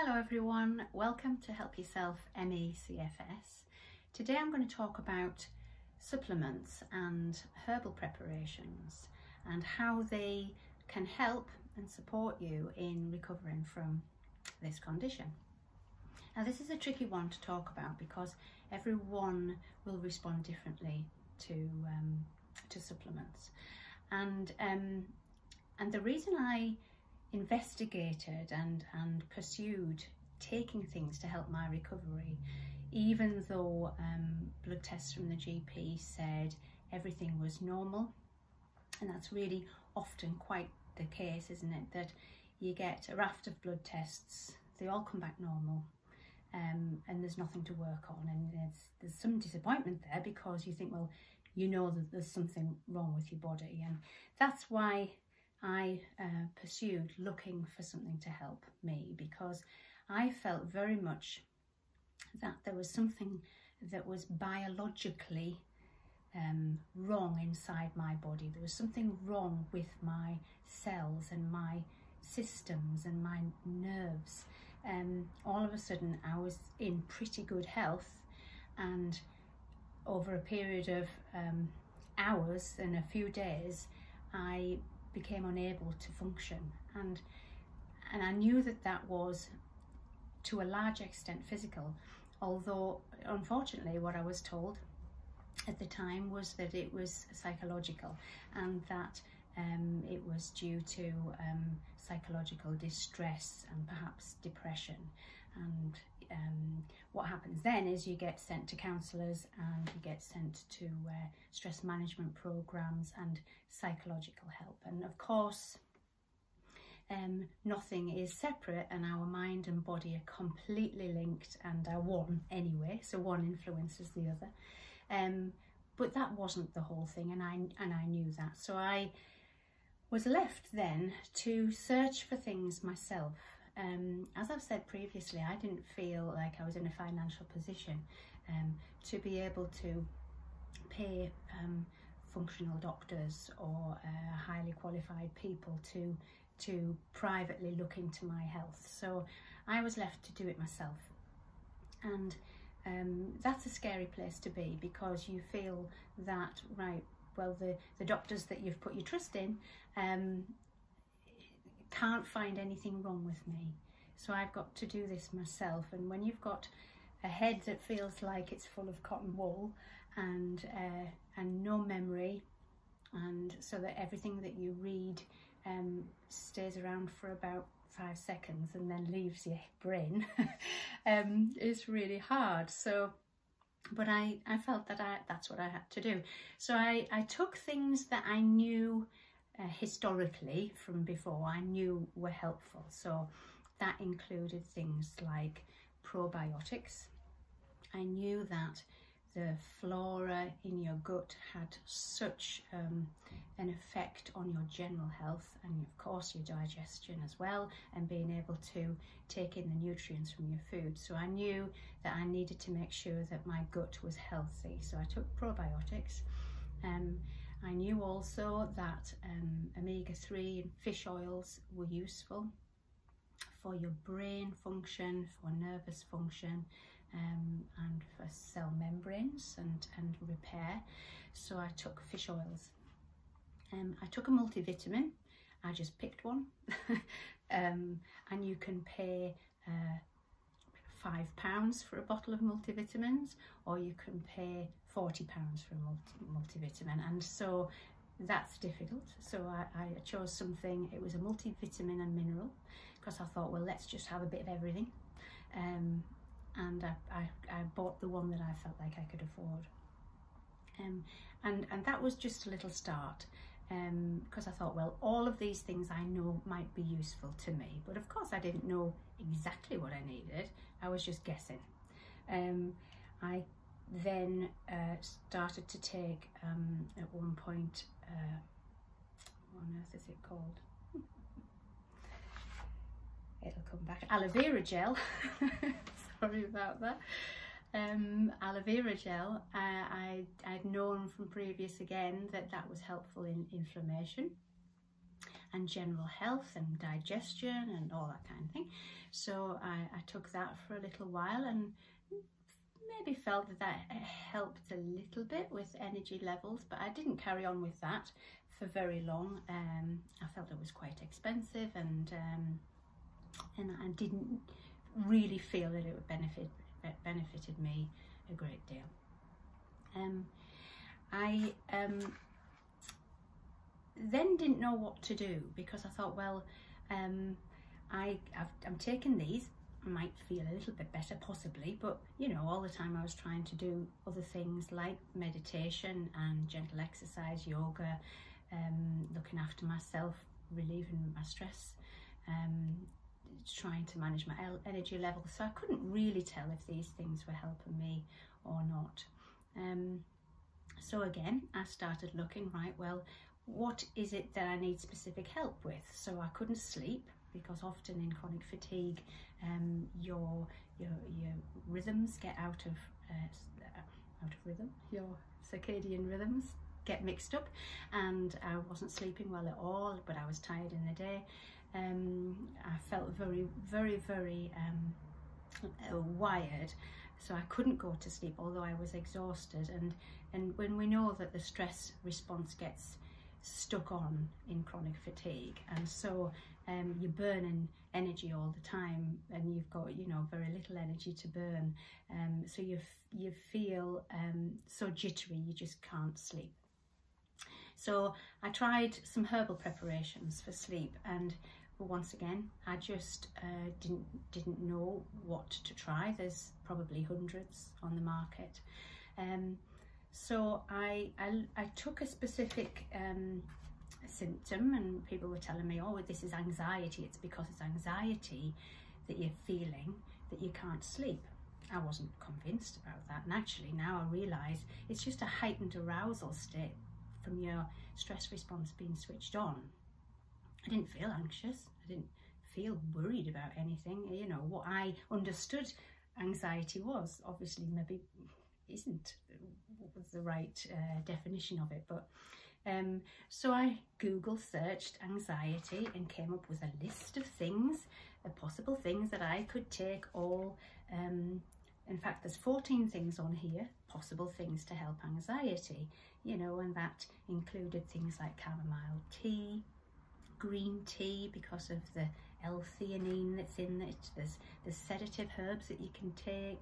Hello everyone, welcome to Help Yourself ME CFS. Today I'm going to talk about supplements and herbal preparations and how they can help and support you in recovering from this condition. Now this is a tricky one to talk about because everyone will respond differently to supplements, and the reason I investigated and pursued taking things to help my recovery, even though blood tests from the GP said everything was normal, and that's really often quite the case, isn't it, that you get a raft of blood tests, they all come back normal, and there's nothing to work on, and there's some disappointment there because you think, well, you know that there's something wrong with your body, and that's why I pursued looking for something to help me, because I felt very much that there was something that was biologically wrong inside my body. There was something wrong with my cells and my systems and my nerves. All of a sudden I was in pretty good health, and over a period of hours and a few days I became unable to function, and I knew that that was to a large extent physical, although unfortunately what I was told at the time was that it was psychological, and that it was due to psychological distress and perhaps depression. And what happens then is you get sent to counsellors and you get sent to stress management programs and psychological help. And of course, nothing is separate, and our mind and body are completely linked and are one anyway, so one influences the other. But that wasn't the whole thing, and I knew that. So I was left then to search for things myself. As I've said previously, I didn't feel like I was in a financial position to be able to pay functional doctors or highly qualified people to privately look into my health. So I was left to do it myself, and that's a scary place to be, because you feel that, right, well, the doctors that you've put your trust in can't find anything wrong with me, so I've got to do this myself. And when you've got a head that feels like it's full of cotton wool and no memory, and so that everything that you read stays around for about 5 seconds and then leaves your brain, it's really hard. So but I felt that that's what I had to do. So I took things that I knew historically from before, I knew were helpful. So that included things like probiotics. I knew that the flora in your gut had such an effect on your general health, and of course your digestion as well, and being able to take in the nutrients from your food. So I knew that I needed to make sure that my gut was healthy, so I took probiotics. I knew also that omega-3 and fish oils were useful for your brain function, for nervous function, and for cell membranes and repair. So I took fish oils. I took a multivitamin. I just picked one. And you can pay £5 for a bottle of multivitamins, or you can pay £40 for a multivitamin, and so that's difficult. So I chose something, it was a multivitamin and mineral, because I thought, well, let's just have a bit of everything. And I bought the one that I felt like I could afford. And that was just a little start, because I thought, well, all of these things I know might be useful to me, but of course I didn't know exactly what I needed. I was just guessing. I then started to take, at one point, what on earth is it called? It'll come back. Aloe Vera Gel. Sorry about that. Aloe Vera Gel. I'd known from previous again that was helpful in inflammation. and general health and digestion and all that kind of thing. So I took that for a little while and maybe felt that that helped a little bit with energy levels, but I didn't carry on with that for very long. I felt it was quite expensive, and I didn't really feel that it would benefited me a great deal. I then didn't know what to do, because I thought, well, I'm taking these, I might feel a little bit better possibly, but you know, all the time I was trying to do other things like meditation and gentle exercise, yoga, looking after myself, relieving my stress, trying to manage my energy levels. So I couldn't really tell if these things were helping me or not. So again, I started looking, right, well, what is it that I need specific help with? So I couldn't sleep, because often in chronic fatigue, your rhythms get out of rhythm. Your circadian rhythms get mixed up, and I wasn't sleeping well at all, but I was tired in the day. I felt very wired, so I couldn't go to sleep, although I was exhausted. And when we know that the stress response gets stuck on in chronic fatigue, and so you're burning energy all the time, and you've got, you know, very little energy to burn, so you feel so jittery, you just can't sleep. So I tried some herbal preparations for sleep, and once again, I just didn't know what to try. There's probably hundreds on the market. So I took a specific symptom, and people were telling me, oh, this is anxiety. It's because it's anxiety that you're feeling that you can't sleep. I wasn't convinced about that, and actually now I realise it's just a heightened arousal state from your stress response being switched on. I didn't feel anxious, I didn't feel worried about anything. You know, what I understood anxiety was, obviously maybe isn't the right definition of it, but so I Google searched anxiety and came up with a list of things, the possible things that I could take, all in fact there's 14 things on here, possible things to help anxiety, you know, and that included things like chamomile tea, green tea because of the L-theanine that's in it. There's sedative herbs that you can take.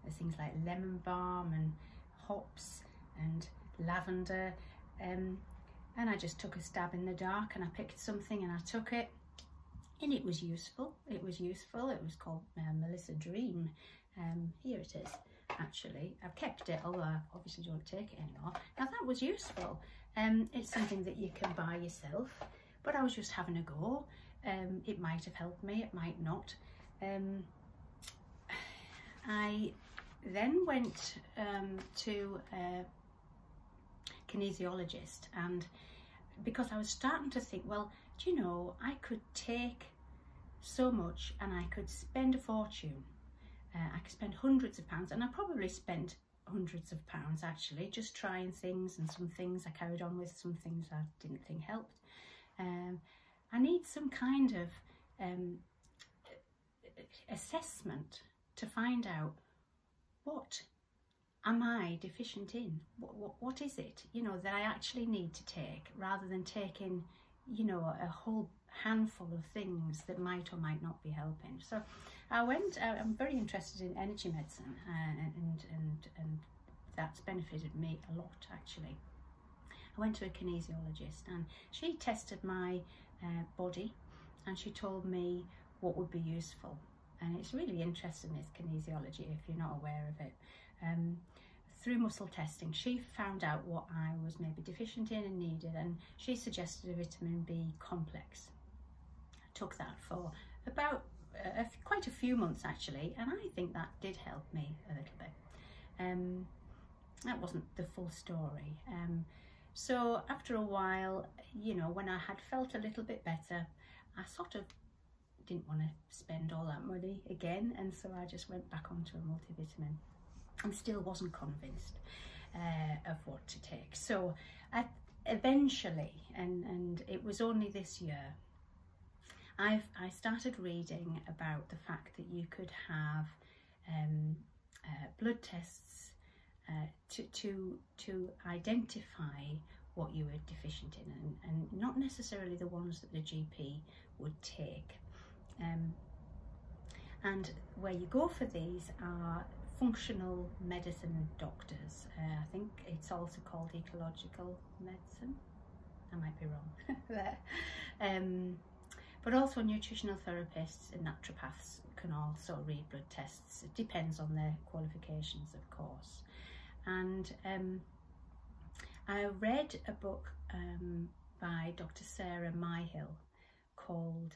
There's things like lemon balm and hops and lavender. And I just took a stab in the dark, and I picked something and I took it, and it was useful. It was useful. It was called Melissa Dream. Here it is, actually. I've kept it, although I obviously don't take it anymore. Now that was useful. It's something that you can buy yourself, but I was just having a go. It might have helped me, it might not. I then went to a kinesiologist, and because I was starting to think, well, do you know, I could take so much and I could spend a fortune. I could spend hundreds of pounds, and I probably spent hundreds of pounds actually, just trying things, and some things I carried on with, some things I didn't think helped. I need some kind of assessment to find out, what am I deficient in? What is it, you know, that I actually need to take, rather than taking, you know, a whole handful of things that might or might not be helping. So I went, I'm very interested in energy medicine, and that's benefited me a lot actually. I went to a kinesiologist, and she tested my body, and she told me what would be useful. And it's really interesting, this kinesiology, if you're not aware of it. Through muscle testing, she found out what I was maybe deficient in and needed, and she suggested a vitamin B complex. I took that for about quite a few months actually, and I think that did help me a little bit. That wasn't the full story. So after a while, you know, when I had felt a little bit better, I sort of didn't want to spend all that money again, and so I just went back onto a multivitamin and still wasn't convinced of what to take. So eventually, and it was only this year, I started reading about the fact that you could have blood tests to identify what you were deficient in, and not necessarily the ones that the GP would take. And where you go for these are functional medicine doctors. I think it's also called ecological medicine. I might be wrong there. But also nutritional therapists and naturopaths can also read blood tests. It depends on their qualifications, of course. And I read a book by Dr. Sarah Myhill called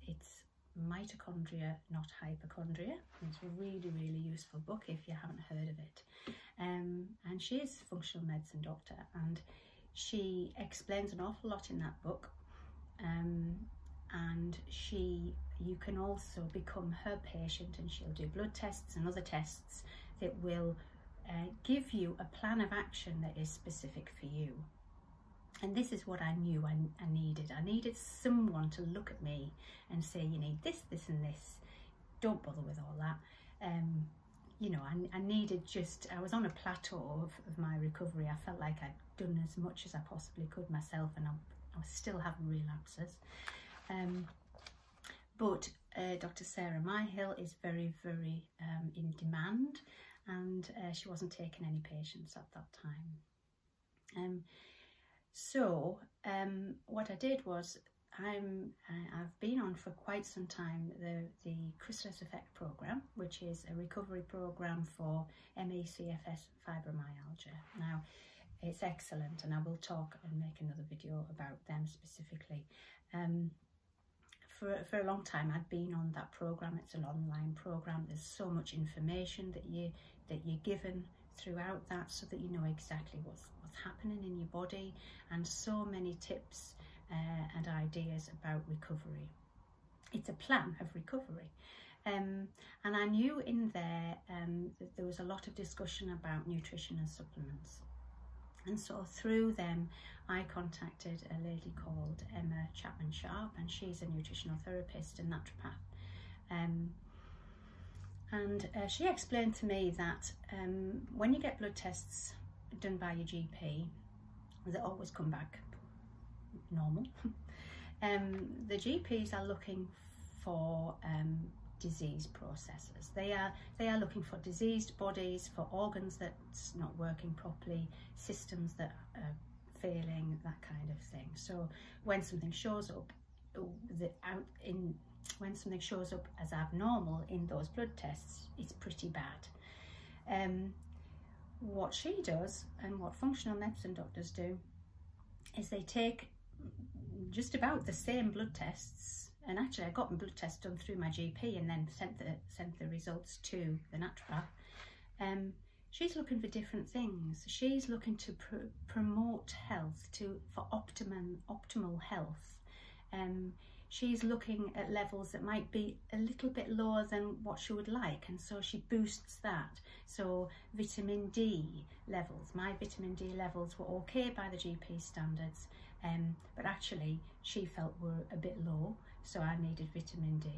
it's Mitochondria, Not Hypochondria. It's a really, really useful book if you haven't heard of it. And she is a functional medicine doctor, and she explains an awful lot in that book. And you can also become her patient, and she'll do blood tests and other tests that will give you a plan of action that is specific for you. And this is what I knew I needed. I needed someone to look at me and say, you need this, this and this. Don't bother with all that. You know, I needed I was on a plateau of my recovery. I felt like I'd done as much as I possibly could myself, and I was still having relapses. But Dr. Sarah Myhill is very, very in demand, and she wasn't taking any patients at that time. So what I did was, I've been on for quite some time the Chrysalis Effect program, which is a recovery program for ME, CFS, fibromyalgia. Now, it's excellent, and I will talk and make another video about them specifically. For a long time I'd been on that program. It's an online program. There's so much information that you're given throughout that, so that you know exactly what's happening in your body, and so many tips and ideas about recovery. It's a plan of recovery. And I knew in there that there was a lot of discussion about nutrition and supplements. And so through them, I contacted a lady called Emma Chapman-Sharp, and she's a nutritional therapist and naturopath. And she explained to me that when you get blood tests done by your GP, they always come back normal. The GPs are looking for disease processes. They are looking for diseased bodies, for organs that's not working properly, systems that are failing, that kind of thing. So when something shows up when something shows up as abnormal in those blood tests, it's pretty bad. What she does, and what functional medicine doctors do, is they take just about the same blood tests, and actually I got my blood test done through my GP and then sent the results to the naturopath. She's looking for different things. She's looking to promote health, for optimal health. She's looking at levels that might be a little bit lower than what she would like, and so she boosts that. So vitamin D levels, my vitamin D levels were okay by the GP standards, but actually she felt were a bit low, so I needed vitamin D.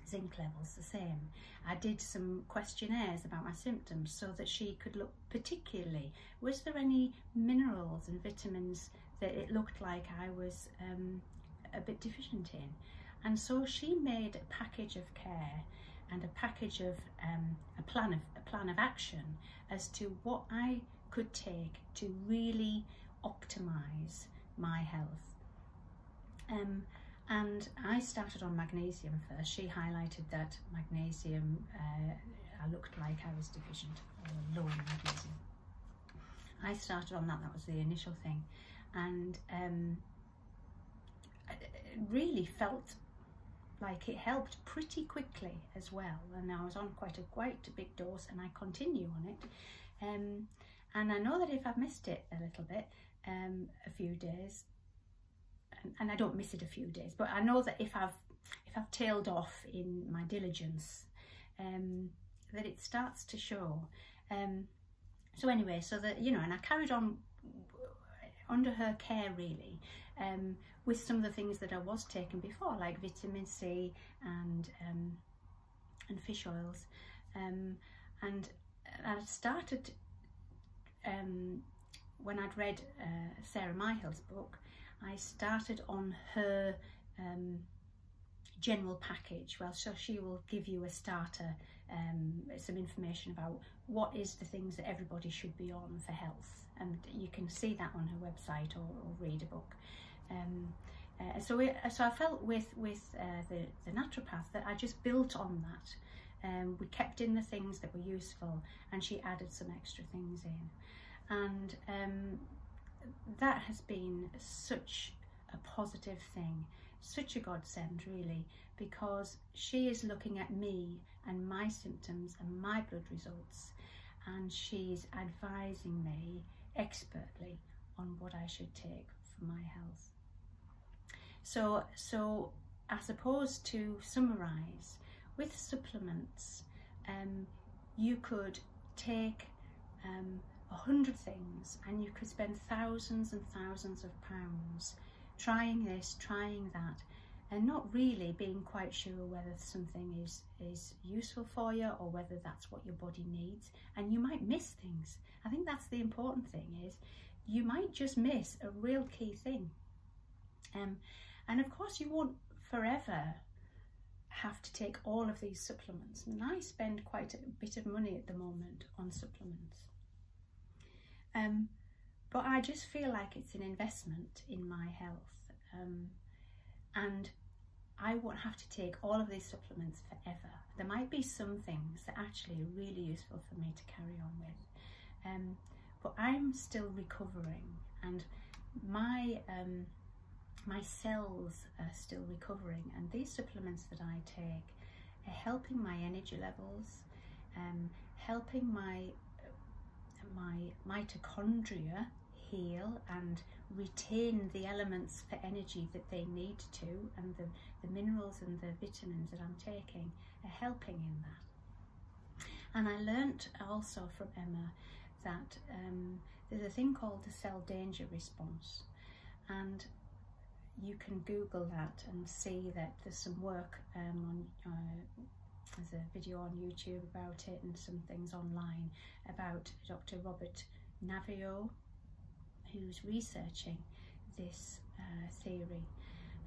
Zinc levels the same. I did some questionnaires about my symptoms so that she could look particularly, was there any minerals and vitamins that it looked like I was a bit deficient in. And so she made a package of care and a package of a plan of action as to what I could take to really optimize my health. And I started on magnesium first. She highlighted that magnesium, I looked like I was deficient or low in magnesium. I started on that was the initial thing, and it really felt like it helped pretty quickly as well. And I was on quite a big dose, and I continue on it. And I know that if I've missed it a little bit, a few days, and I don't miss it a few days, but I know that if I've tailed off in my diligence, that it starts to show. So anyway, so that, you know, and I carried on under her care really, with some of the things that I was taking before, like vitamin C and fish oils, and I started when I'd read Sarah Myhill's book. I started on her general package. Well, so she will give you a starter, some information about what is the things that everybody should be on for health, and you can see that on her website or read a book. So I felt with the naturopath that I just built on that. We kept in the things that were useful, and she added some extra things in, and that has been such a positive thing, such a godsend really, because she is looking at me and my symptoms and my blood results, and she's advising me expertly on what I should take for my health. So I suppose, to summarize, with supplements, you could take 100 things, and you could spend thousands and thousands of pounds trying this, trying that, and not really being quite sure whether something is useful for you or whether that's what your body needs, and you might miss things. I think that's the important thing, is you might just miss a real key thing. And of course you won't forever have to take all of these supplements, and I spend quite a bit of money at the moment on supplements. But I just feel like it's an investment in my health, and I won't have to take all of these supplements forever. There might be some things that actually are really useful for me to carry on with, but I'm still recovering, and my cells are still recovering, and these supplements that I take are helping my energy levels, helping my mitochondria heal and retain the elements for energy that they need to, and the minerals and the vitamins that I'm taking are helping in that. And I learnt also from Emma that there's a thing called the cell danger response, and you can Google that and see that there's some work there's a video on YouTube about it, and some things online about Dr. Robert Naviaux, who's researching this theory,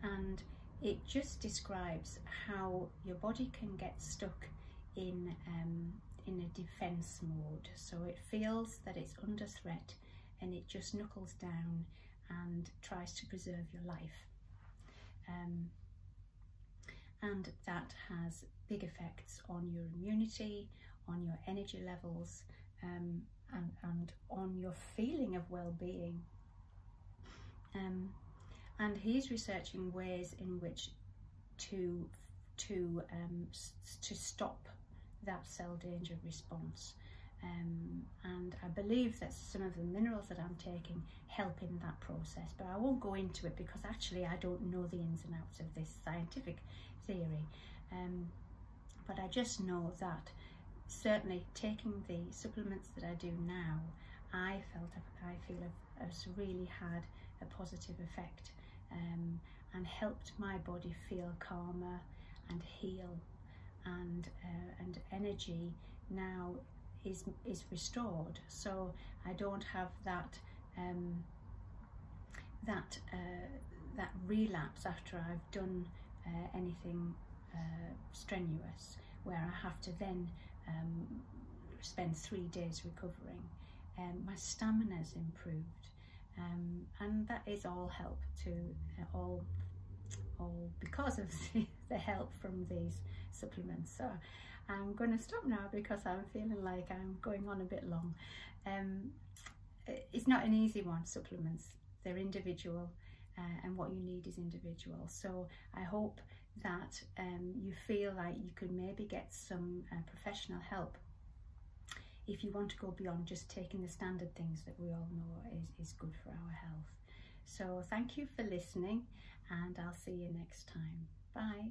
and it just describes how your body can get stuck in a defense mode. So it feels that it's under threat, and it just knuckles down and tries to preserve your life, and that has big effects on your immunity, on your energy levels, and on your feeling of well-being. And he's researching ways in which to stop that cell danger response, and I believe that some of the minerals that I'm taking help in that process, but I won't go into it because actually I don't know the ins and outs of this scientific theory, but I just know that certainly taking the supplements that I do now, I feel has really had a positive effect, and helped my body feel calmer and heal, and energy now is restored. So I don't have that that relapse after I've done anything strenuous, where I have to then spend 3 days recovering. My stamina's improved, and that is all help to all because of the help from these supplements. So I'm going to stop now because I'm feeling like I'm going on a bit long. It's not an easy one, supplements. They're individual, and what you need is individual. So I hope that you feel like you could maybe get some professional help if you want to go beyond just taking the standard things that we all know is good for our health. So thank you for listening, and I'll see you next time. Bye.